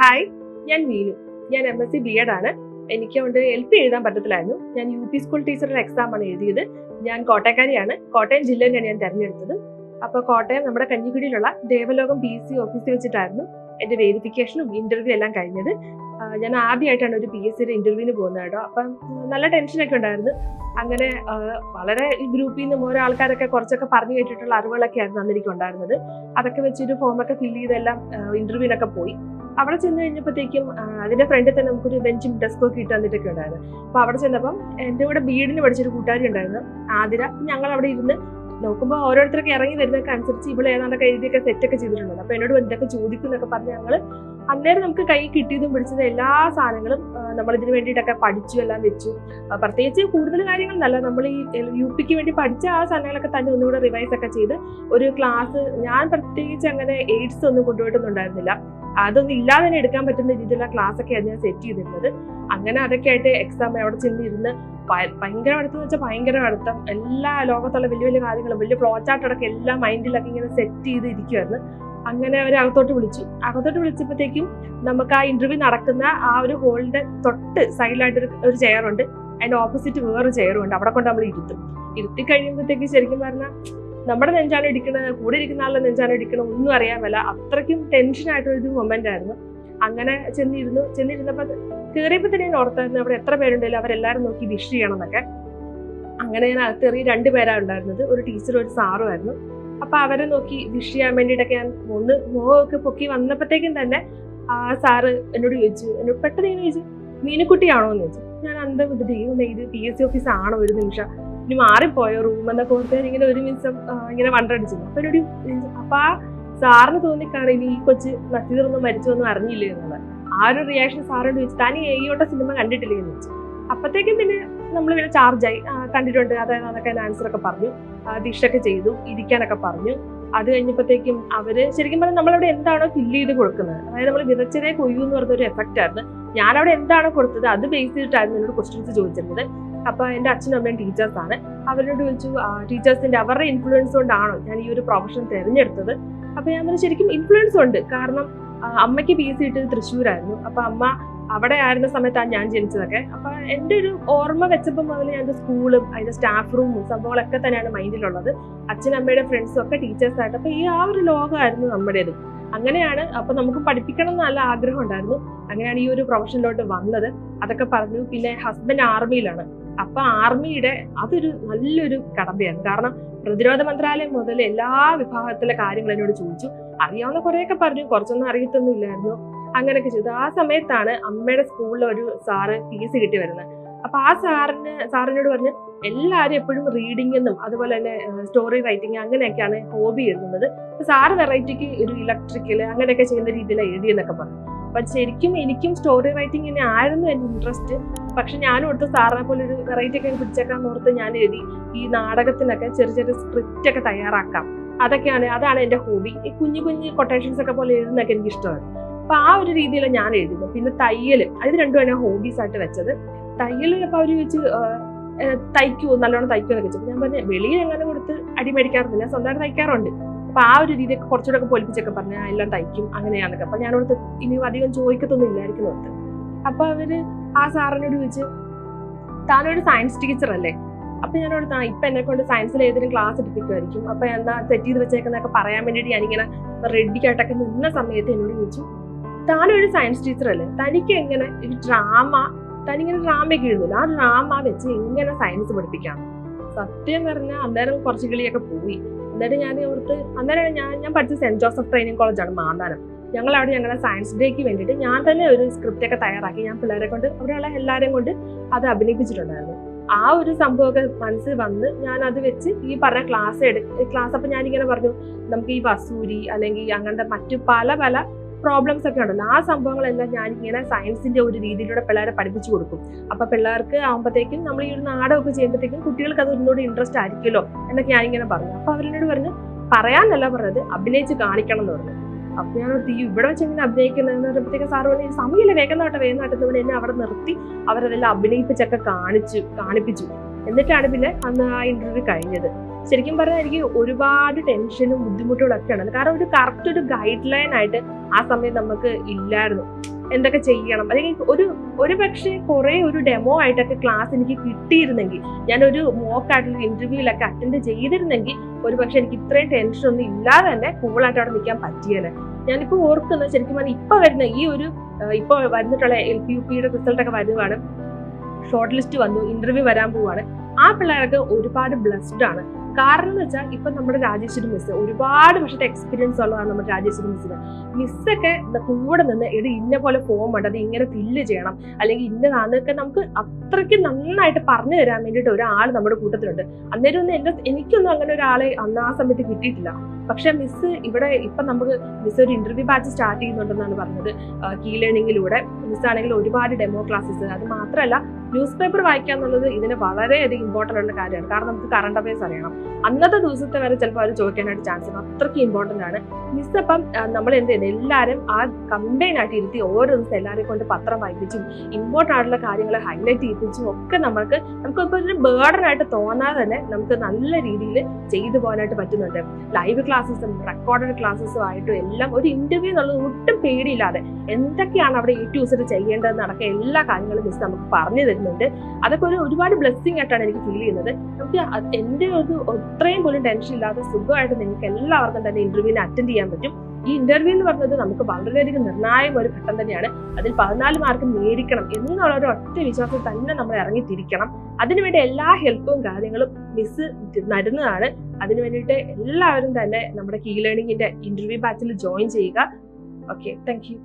Hi, ഞാൻ മീനു. ഞാൻ MSc B.Ed ആണ്. എനിക്ക് കൊണ്ട് LP എഴുതാൻ പറ്റത്തില്ലായിരുന്നു. ഞാൻ UP സ്കൂൾ ടീച്ചറുടെ എക്സാമാണ് എഴുതിയത്. ഞാൻ കോട്ടയക്കാരിയാണ്. കോട്ടയം ജില്ലയിലാണ് ഞാൻ തിരഞ്ഞെടുത്തത്. അപ്പോൾ കോട്ടയം നമ്മുടെ കഞ്ഞിക്കുടിയിലുള്ള ദേവലോകം PSC ഓഫീസിൽ വെച്ചിട്ടായിരുന്നു എൻ്റെ വെരിഫിക്കേഷനും ഇന്റർവ്യൂ എല്ലാം കഴിഞ്ഞത്. ഞാൻ ആദ്യമായിട്ടാണ് ഒരു PSCയുടെ ഇന്റർവ്യൂവിന് പോകുന്നത് കേട്ടോ. അപ്പം നല്ല ടെൻഷനൊക്കെ ഉണ്ടായിരുന്നു. അങ്ങനെ വളരെ ഈ ഗ്രൂപ്പിൽ നിന്നും ഓരോ ആൾക്കാരൊക്കെ കുറച്ചൊക്കെ പറഞ്ഞു കേട്ടിട്ടുള്ള അറിവുകളൊക്കെ ആയിരുന്നു അന്ന് എനിക്ക് ഉണ്ടായിരുന്നത്. അതൊക്കെ വെച്ചൊരു ഫോമൊക്കെ ഫില്ല് ചെയ്തെല്ലാം ഇന്റർവ്യൂവിനൊക്കെ പോയി. അവിടെ ചെന്ന് കഴിഞ്ഞപ്പോഴത്തേക്കും അതിന്റെ ഫ്രണ്ടിൽ തന്നെ നമുക്കൊരു ബെഞ്ചും ഡെസ്കും ഒക്കെ ഇട്ട് തന്നിട്ടൊക്കെ ഉണ്ടായിരുന്നു. അപ്പൊ അവിടെ ചെന്നപ്പം എൻ്റെ കൂടെ B.Ed പഠിച്ചൊരു കൂട്ടുകാരി ഉണ്ടായിരുന്നു, ആതിര. ഞങ്ങൾ അവിടെ ഇരുന്ന് നോക്കുമ്പോൾ ഓരോരുത്തരൊക്കെ ഇറങ്ങി വരുന്നതൊക്കെ അനുസരിച്ച് ഇവിടെ ഏതാണ്ടൊക്കെ എഴുതിയൊക്കെ സെറ്റൊക്കെ ചെയ്തിട്ടുണ്ട്. അപ്പൊ എന്നോട് എന്തൊക്കെ ചോദിക്കും എന്നൊക്കെ പറഞ്ഞ് ഞങ്ങൾ അന്നേരം നമുക്ക് കൈ കിട്ടിയതും പിടിച്ചതും എല്ലാ സാധനങ്ങളും നമ്മൾ ഇതിന് വേണ്ടിയിട്ടൊക്കെ പഠിച്ചു എല്ലാം വെച്ചു. പ്രത്യേകിച്ച് കൂടുതൽ കാര്യങ്ങളൊന്നല്ല, നമ്മൾ ഈ UPക്ക് വേണ്ടി പഠിച്ച ആ സാധനങ്ങളൊക്കെ തന്നെ ഒന്നുകൂടെ റിവൈസ് ഒക്കെ ചെയ്ത് ഒരു ക്ലാസ്. ഞാൻ പ്രത്യേകിച്ച് അങ്ങനെ എയ്ഡ്സ് ഒന്നും കൊണ്ടുപോയിട്ടൊന്നുണ്ടായിരുന്നില്ല. അതൊന്നും ഇല്ലാതെ തന്നെ എടുക്കാൻ പറ്റുന്ന രീതിയിലുള്ള ക്ലാസ് ഒക്കെയായിരുന്നു ഞാൻ സെറ്റ് ചെയ്തിരുന്നത്. അങ്ങനെ അതൊക്കെ ആയിട്ട് എക്സാം അവിടെ ചെന്നിരുന്ന് ഭയങ്കര അടുത്തം എന്ന് വെച്ചാൽ ഭയങ്കര അടുത്തം. എല്ലാ ലോകത്തുള്ള വലിയ വലിയ കാര്യങ്ങളും വലിയ ഫ്ലോ ചാർട്ട് അടക്കം എല്ലാം മൈൻഡിലൊക്കെ ഇങ്ങനെ സെറ്റ് ചെയ്ത് ഇരിക്കുമായിരുന്നു. അങ്ങനെ അവരെ അകത്തോട്ട് വിളിച്ചപ്പോഴത്തേക്കും നമുക്ക് ആ ഇന്റർവ്യൂ നടക്കുന്ന ആ ഒരു ഹോളിന്റെ തൊട്ട് സൈഡിലായിട്ട് ഒരു ചെയറുണ്ട്, അതിന്റെ ഓപ്പോസിറ്റ് വേറൊരു ചെയറും ഉണ്ട്. അവിടെ കൊണ്ട് നമ്മൾ ഇരുത്തി കഴിയുമ്പോഴത്തേക്ക് ശരിക്കും പറഞ്ഞാൽ നമ്മുടെ നെഞ്ചാണ് ഇടിക്കണത്, കൂടെ ഇരിക്കുന്ന ആളുടെ നെഞ്ചാണ് ഇടിക്കണം, ഒന്നും അറിയാൻ മേല. അത്രയ്ക്കും ടെൻഷനായിട്ടൊരു മൊമെന്റ് ആയിരുന്നു. അങ്ങനെ ചെന്നിരുന്നപ്പോൾ കയറിയപ്പോൾ തന്നെ ഞാൻ ഓർത്തായിരുന്നു അവിടെ എത്ര പേരുണ്ടല്ലോ അവരെല്ലാവരും നോക്കി വിഷ് ചെയ്യണം എന്നൊക്കെ. അങ്ങനെ ഞാൻ അകത്തേറി 2 പേരാണ് ഉണ്ടായിരുന്നത്, ഒരു ടീച്ചറും ഒരു സാറും ആയിരുന്നു. അപ്പൊ അവരെ നോക്കി വിഷ് ചെയ്യാൻ വേണ്ടിയിട്ടൊക്കെ ഞാൻ മുഖമൊക്കെ പൊക്കി വന്നപ്പോഴത്തേക്കും തന്നെ ആ സാറ് എന്നോട് പെട്ടെന്ന് ഇങ്ങനെ ചോദിച്ചു, മീനുക്കുട്ടിയാണോ എന്ന് ചോദിച്ചു. ഞാൻ അന്തം വിട്ട്, ദൈവമേ ഇത് PSC ഓഫീസ് ആണോ, ഒരു നിമിഷം ഇനി മാറിപ്പോയോ റൂം എന്നൊക്കെ ഓർത്താൻ ഇങ്ങനെ ഒരു നിമിഷം ഇങ്ങനെ വണ്ടടിച്ചു. അപ്പൊ ആ സാറിന് തോന്നിക്കാണ് ഇനി ഈ കൊച്ച് നസീറൊന്നും മരിച്ചൊന്നും അറിഞ്ഞില്ലേ എന്നുള്ളത്. ആ ഒരു റിയാക്ഷൻ സാറിനോട് ചോദിച്ചു, താൻ ഏയോട്ട സിനിമ കണ്ടിട്ടില്ലേ എന്ന് ചോദിച്ചു. അപ്പത്തേക്കും പിന്നെ നമ്മൾ പിന്നെ ചാർജായി, കണ്ടിട്ടുണ്ട് അതായത് അതൊക്കെ ആൻസറൊക്കെ പറഞ്ഞു, ദിഷൊക്കെ ചെയ്തു, ഇരിക്കാനൊക്കെ പറഞ്ഞു. അത് കഴിഞ്ഞപ്പോഴത്തേക്കും അവര് ശരിക്കും പറഞ്ഞാൽ നമ്മളവിടെ എന്താണോ ഫില്ല് ചെയ്ത് കൊടുക്കുന്നത്, അതായത് നമ്മൾ വിതച്ചതേ കൊയ്യൂ എന്ന് പറഞ്ഞൊരു എഫക്റ്റ് ആയിരുന്നു. ഞാനവിടെ എന്താണോ കൊടുത്തത് അത് ബേസ് ചെയ്തിട്ടായിരുന്നു എന്നോട് ക്വസ്റ്റ്യൻസ് ചോദിച്ചിരുന്നത്. അപ്പൊ എൻ്റെ അച്ഛനും അമ്മയും ടീച്ചേഴ്സാണ്. അവരോട് ചോദിച്ചു, ടീച്ചേഴ്സിന്റെ അവരുടെ ഇൻഫ്ലുവൻസ് കൊണ്ടാണോ ഞാൻ ഈ ഒരു പ്രൊഫഷൻ തിരഞ്ഞെടുത്തത്? അപ്പൊ ഞാൻ പറഞ്ഞു ശരിക്കും ഇൻഫ്ലുവൻസ് ഉണ്ട്. കാരണം അമ്മയ്ക്ക് PSC ഇട്ടത് തൃശ്ശൂരായിരുന്നു. അപ്പൊ അമ്മ അവിടെ ആയിരുന്ന സമയത്താണ് ഞാൻ ജനിച്ചതൊക്കെ. അപ്പൊ എൻ്റെ ഒരു ഓർമ്മ വെച്ചപ്പോൾ മുതൽ ഞാൻ സ്കൂളും അതിന്റെ സ്റ്റാഫ് റൂമും സംഭവങ്ങളൊക്കെ തന്നെയാണ് മൈൻഡിലുള്ളത്. അച്ഛനമ്മയുടെ ഫ്രണ്ട്സും ഒക്കെ ടീച്ചേഴ്സായിട്ട്. അപ്പൊ ഈ ആ ഒരു ലോകമായിരുന്നു നമ്മുടേത്. അങ്ങനെയാണ്. അപ്പൊ നമുക്ക് പഠിപ്പിക്കണം എന്ന് നല്ല ആഗ്രഹം ഉണ്ടായിരുന്നു. അങ്ങനെയാണ് ഈ ഒരു പ്രൊഫഷനിലോട്ട് വന്നത്. അതൊക്കെ പറഞ്ഞു. പിന്നെ ഹസ്ബൻഡ് ആർമിയിലാണ്. അപ്പൊ ആർമിയുടെ അതൊരു നല്ലൊരു കടമ്പയായിരുന്നു. കാരണം പ്രതിരോധ മന്ത്രാലയം മുതൽ എല്ലാ വിഭാഗത്തിലെ കാര്യങ്ങൾ എന്നോട് ചോദിച്ചു. അറിയാവുന്ന കുറെയൊക്കെ പറഞ്ഞു, കുറച്ചൊന്നും അറിയത്തൊന്നും ഇല്ലായിരുന്നു. അങ്ങനെയൊക്കെ ചെയ്തു. ആ സമയത്താണ് അമ്മയുടെ സ്കൂളിൽ ഒരു സാറ് PSC കിട്ടി വരുന്നത്. അപ്പൊ ആ സാറിനോട് പറഞ്ഞു, എല്ലാവരും എപ്പോഴും റീഡിംഗ് എന്നും അതുപോലെ തന്നെ സ്റ്റോറി റൈറ്റിംഗ് അങ്ങനെയൊക്കെയാണ് ഹോബി എഴുതുന്നത്. സാറ് വെറൈറ്റിക്ക് ഒരു ഇലക്ട്രിക്കല് അങ്ങനെയൊക്കെ ചെയ്യുന്ന രീതിയിലാണ് എഴുതിയെന്നൊക്കെ പറഞ്ഞു. അപ്പൊ ശരിക്കും എനിക്കും സ്റ്റോറി റൈറ്റിങ്ങിന് ആയിരുന്നു എൻ്റെ ഇൻട്രസ്റ്റ്. പക്ഷെ ഞാനും എടുത്ത് സാറിനെ പോലെ ഒരു വെറൈറ്റി ഒക്കെ പിടിച്ചേക്കാൻ ഓർത്ത് ഞാൻ എഴുതി. ഈ നാടകത്തിനൊക്കെ ചെറിയ സ്ക്രിപ്റ്റ് ഒക്കെ തയ്യാറാക്കാം, അതാണ് എൻ്റെ ഹോബി. ഈ കുഞ്ഞു കൊട്ടേഷൻസ് ഒക്കെ പോലെ എഴുതുന്നതൊക്കെ എനിക്ക് ഇഷ്ടമാണ്. അപ്പൊ ആ ഒരു രീതിയിലാണ് ഞാൻ എഴുതുന്നത്. പിന്നെ തയ്യല്, അത് രണ്ടുമാണ് ഹോബീസ് ആയിട്ട് വെച്ചത്. തയ്യൽ അപ്പൊ അവര് വെച്ച് തയ്ക്കുമോ, നല്ലോണം തയ്ക്കുമോ എന്നൊക്കെ വെച്ചപ്പോൾ ഞാൻ പറഞ്ഞു വെളിയിൽ എങ്ങനെ കൊടുത്ത് അടിമേടിക്കാറില്ല, സ്വന്തമായിട്ട് തയ്ക്കാറുണ്ട്. അപ്പൊ ആ ഒരു രീതിയൊക്കെ കുറച്ചുകൂടെ ഒക്കെ പൊലിപ്പിച്ചൊക്കെ പറഞ്ഞ എല്ലാം തയ്ക്കും അങ്ങനെയാന്നൊക്കെ. അപ്പൊ ഞാനോടത്ത് ഇനി അധികം ചോദിക്കത്തൊന്നും ഇല്ലായിരിക്കും ഓർത്ത്. അപ്പൊ അവര് ആ സാറിനോട് ചോദിച്ചു, താനൊരു സയൻസ് ടീച്ചർ അല്ലേ? അപ്പൊ ഞാനോട് ഇപ്പൊ എന്നെ കൊണ്ട് സയൻസിൽ ഏതെങ്കിലും ക്ലാസ് എടുപ്പിക്കുമായിരിക്കും, അപ്പൊ എന്താ സെറ്റ് ചെയ്ത് വെച്ചേക്കുന്നൊക്കെ പറയാൻ വേണ്ടിയിട്ട് ഞാനിങ്ങനെ റെഡിക്കായിട്ടൊക്കെ നിന്ന സമയത്ത് എന്നോട് ചോദിച്ചു, താനൊരു സയൻസ് ടീച്ചർ അല്ലേ, തനിക്ക് എങ്ങനെ ഒരു തനിങ്ങനെ ഡ്രാമയൊക്കെ എഴുതുമല്ലോ, ആ ഡ്രാമ വെച്ച് എങ്ങനെ സയൻസ് പഠിപ്പിക്കാം? സത്യം പറഞ്ഞാൽ അന്നേരം കുറച്ച് കിളിയൊക്കെ പോയി. എന്നിട്ട് ഞാൻ ഓർത്ത്, അന്നേരം ഞാൻ പഠിച്ച സെന്റ് ജോസഫ് ട്രെയിനിങ് കോളേജാണ് മാന്താനം. ഞങ്ങളവിടെ ഞങ്ങളുടെ സയൻസ് ഡേക്ക് വേണ്ടിയിട്ട് ഞാൻ തന്നെ ഒരു സ്ക്രിപ്റ്റ് ഒക്കെ തയ്യാറാക്കി ഞാൻ പിള്ളേരെ കൊണ്ട് അവിടെയുള്ള എല്ലാവരെയും കൊണ്ട് അത് അഭിനയിപ്പിച്ചിട്ടുണ്ടായിരുന്നു. ആ ഒരു സംഭവമൊക്കെ മനസ്സിൽ വന്ന് ഞാൻ അത് വെച്ച് ഈ പറഞ്ഞ ക്ലാസ് അപ്പൊ ഞാനിങ്ങനെ പറഞ്ഞു, നമുക്ക് ഈ വസൂരി അല്ലെങ്കിൽ അങ്ങനത്തെ മറ്റു പല പ്രോബ്ലംസ് ഒക്കെ ഉണ്ടല്ലോ, ആ സംഭവങ്ങളെല്ലാം ഞാനിങ്ങനെ സയൻസിന്റെ ഒരു രീതിയിലൂടെ പിള്ളേരെ പഠിപ്പിച്ചു കൊടുക്കും. അപ്പൊ പിള്ളേർക്ക് ആകുമ്പോഴത്തേക്കും നമ്മൾ ഈ ഒരു നാടകമൊക്കെ ചെയ്യുമ്പോഴത്തേക്കും കുട്ടികൾക്ക് അത് ഒന്നുകൂടി ഇൻട്രസ്റ്റ് ആയിരിക്കുമല്ലോ എന്നൊക്കെ ഞാനിങ്ങനെ പറഞ്ഞു. അപ്പൊ അവരെന്നോട് പറഞ്ഞു, പറയാനല്ല പറഞ്ഞത്, അഭിനയിച്ച് കാണിക്കണം എന്ന് പറഞ്ഞു. അപ്പൊ ഞാൻ ഇവിടെ വെച്ച് എങ്ങനെ അഭിനയിക്കുന്നതെന്ന് പറയുമ്പോഴത്തേക്ക് സാറ് പറഞ്ഞു, സമയമില്ല, വേഗം നാട്ടെ എന്നെ അവിടെ നിർത്തി അവരതെല്ലാം അഭിനയിപ്പിച്ചൊക്കെ കാണിപ്പിച്ചു. എന്നിട്ടാണ് പിന്നെ അന്ന് ആ ഇന്റർവ്യൂ കഴിഞ്ഞത്. ശരിക്കും പറഞ്ഞാൽ എനിക്ക് ഒരുപാട് ടെൻഷനും ബുദ്ധിമുട്ടുകളും ഒക്കെ ഉണ്ട്. കാരണം ഒരു കറക്റ്റ് ഒരു ഗൈഡ് ലൈൻ ആയിട്ട് ആ സമയം നമുക്ക് ഇല്ലായിരുന്നു. എന്തൊക്കെ ചെയ്യണം, അല്ലെങ്കിൽ ഒരു പക്ഷേ കുറെ ഒരു ഡെമോ ആയിട്ടൊക്കെ ക്ലാസ് എനിക്ക് കിട്ടിയിരുന്നെങ്കിൽ, ഞാനൊരു മോക്ക് ആയിട്ടുള്ള ഇന്റർവ്യൂവിലൊക്കെ അറ്റൻഡ് ചെയ്തിരുന്നെങ്കിൽ ഒരു പക്ഷെ എനിക്ക് ഇത്രയും ടെൻഷൻ ഒന്നും ഇല്ലാതെ തന്നെ കൂളായിട്ട് അവിടെ നിൽക്കാൻ പറ്റിയത്. ഞാനിപ്പോൾ ഓർക്കുന്നത് ശരിക്കും പറഞ്ഞാൽ ഇപ്പൊ വന്നിട്ടുള്ള LP-UPയുടെ റിസൾട്ട് ഒക്കെ വരുവാണ്, ഷോർട്ട് ലിസ്റ്റ് വന്നു, ഇന്റർവ്യൂ വരാൻ പോവാണ്. ആ പിള്ളേർക്ക് ഒരുപാട് ബ്ലെസ്ഡ് ആണ്. കാരണം എന്ന് വെച്ചാൽ ഇപ്പൊ നമ്മുടെ രാജേശ്വരി മിസ് ഒരുപാട് വർഷത്തെ എക്സ്പീരിയൻസ് ഉള്ളതാണ്. നമ്മുടെ രാജേശ്വരി മിസ്സൊക്കെ കൂടെ നിന്ന് ഇന്ന പോലെ ഫോം ഉണ്ട്, അത് ഇങ്ങനെ ഫില്ല് ചെയ്യണം, അല്ലെങ്കിൽ ഇന്നതാന്നൊക്കെ നമുക്ക് അത്രയ്ക്ക് നന്നായിട്ട് പറഞ്ഞു തരാൻ വേണ്ടിയിട്ട് ഒരാൾ നമ്മുടെ കൂട്ടത്തിലുണ്ട്. അന്നേരം ഒന്നും എനിക്കൊന്നും അങ്ങനെ ഒരാളെ അന്ന് ആ സമയത്ത് കിട്ടിയിട്ടില്ല. പക്ഷെ മിസ് ഇവിടെ ഇപ്പൊ നമുക്ക് മിസ് ഒരു ഇന്റർവ്യൂ ബാച്ച് സ്റ്റാർട്ട് ചെയ്യുന്നുണ്ടെന്നാണ് പറഞ്ഞത് കീ ലേണിംഗിലൂടെ. മിസ്സാണെങ്കിൽ ഒരുപാട് ഡെമോ ക്ലാസ്സസ്, അത് മാത്രമല്ല ന്യൂസ് പേപ്പർ വായിക്കുക എന്നുള്ളത് ഇതിന് വളരെയധികം ഇമ്പോർട്ടൻ്റ് ഉള്ള കാര്യമാണ്. കാരണം നമുക്ക് കറണ്ട് അഫയേഴ്സ് അറിയണം. അന്നത്തെ ദിവസത്തെ വരെ ചിലപ്പോൾ അവർ ചോദിക്കാനായിട്ട് ചാൻസ് ഉണ്ട്, അത്രയ്ക്ക് ഇമ്പോർട്ടൻ്റ് ആണ്. മിസ് അപ്പം നമ്മൾ എന്ത് ചെയ്യുന്നത്, എല്ലാവരും ആ കമ്പൈൻ ആയിട്ട് ഇരുത്തി ഓരോ ദിവസം എല്ലാവരെയും കൊണ്ട് പത്രം വായിപ്പിച്ചും ഇമ്പോർട്ടൻ്റ് ആയിട്ടുള്ള കാര്യങ്ങൾ ഹൈലൈറ്റ് ചെയ്യിപ്പിച്ചും ഒക്കെ നമുക്കിപ്പോൾ ഒരു ബേർഡൻ ആയിട്ട് തോന്നാതെ തന്നെ നമുക്ക് നല്ല രീതിയിൽ ചെയ്തു പോകാനായിട്ട് പറ്റുന്നുണ്ട്. ലൈവ് ക്ലാസ്സസും റെക്കോർഡഡ് ക്ലാസ്സസും ആയിട്ടും എല്ലാം ഒരു ഇന്റർവ്യൂ എന്നുള്ളത് ഒട്ടും പേടിയില്ലാതെ എന്തൊക്കെയാണ് അവിടെ A to Z ചെയ്യേണ്ടതെന്ന് അടക്കം എല്ലാ കാര്യങ്ങളും മിസ് നമുക്ക് പറഞ്ഞു തരുന്നുണ്ട്. അതൊക്കെ ഒരുപാട് ബ്ലെസ്സിങ് ആയിട്ടാണ് എനിക്ക് ഫീൽ ചെയ്യുന്നത്. നമുക്ക് എൻ്റെ അത്രയും പോലും ടെൻഷൻ ഇല്ലാതെ സുഖമായിട്ട് നിങ്ങൾക്ക് എല്ലാവർക്കും തന്നെ ഇന്റർവ്യൂവിന് അറ്റൻഡ് ചെയ്യാൻ പറ്റും. ഈ ഇന്റർവ്യൂ എന്ന് പറയുന്നത് നമുക്ക് വളരെയധികം നിർണായക ഒരു ഘട്ടം തന്നെയാണ്. അതിൽ 14 മാർക്ക് മേടിക്കണം എന്നുള്ള ഒരു ഒറ്റ വിശ്വാസത്തിൽ തന്നെ നമ്മൾ ഇറങ്ങിത്തിരിക്കണം. അതിനുവേണ്ടി എല്ലാ ഹെൽപ്പും കാര്യങ്ങളും മിസ് തരുന്നതാണ്. അതിനു വേണ്ടിയിട്ട് എല്ലാവരും തന്നെ നമ്മുടെ കീ ലേണിംഗിന്റെ ഇന്റർവ്യൂ ബാച്ചിൽ ജോയിൻ ചെയ്യുക. Okay, thank you.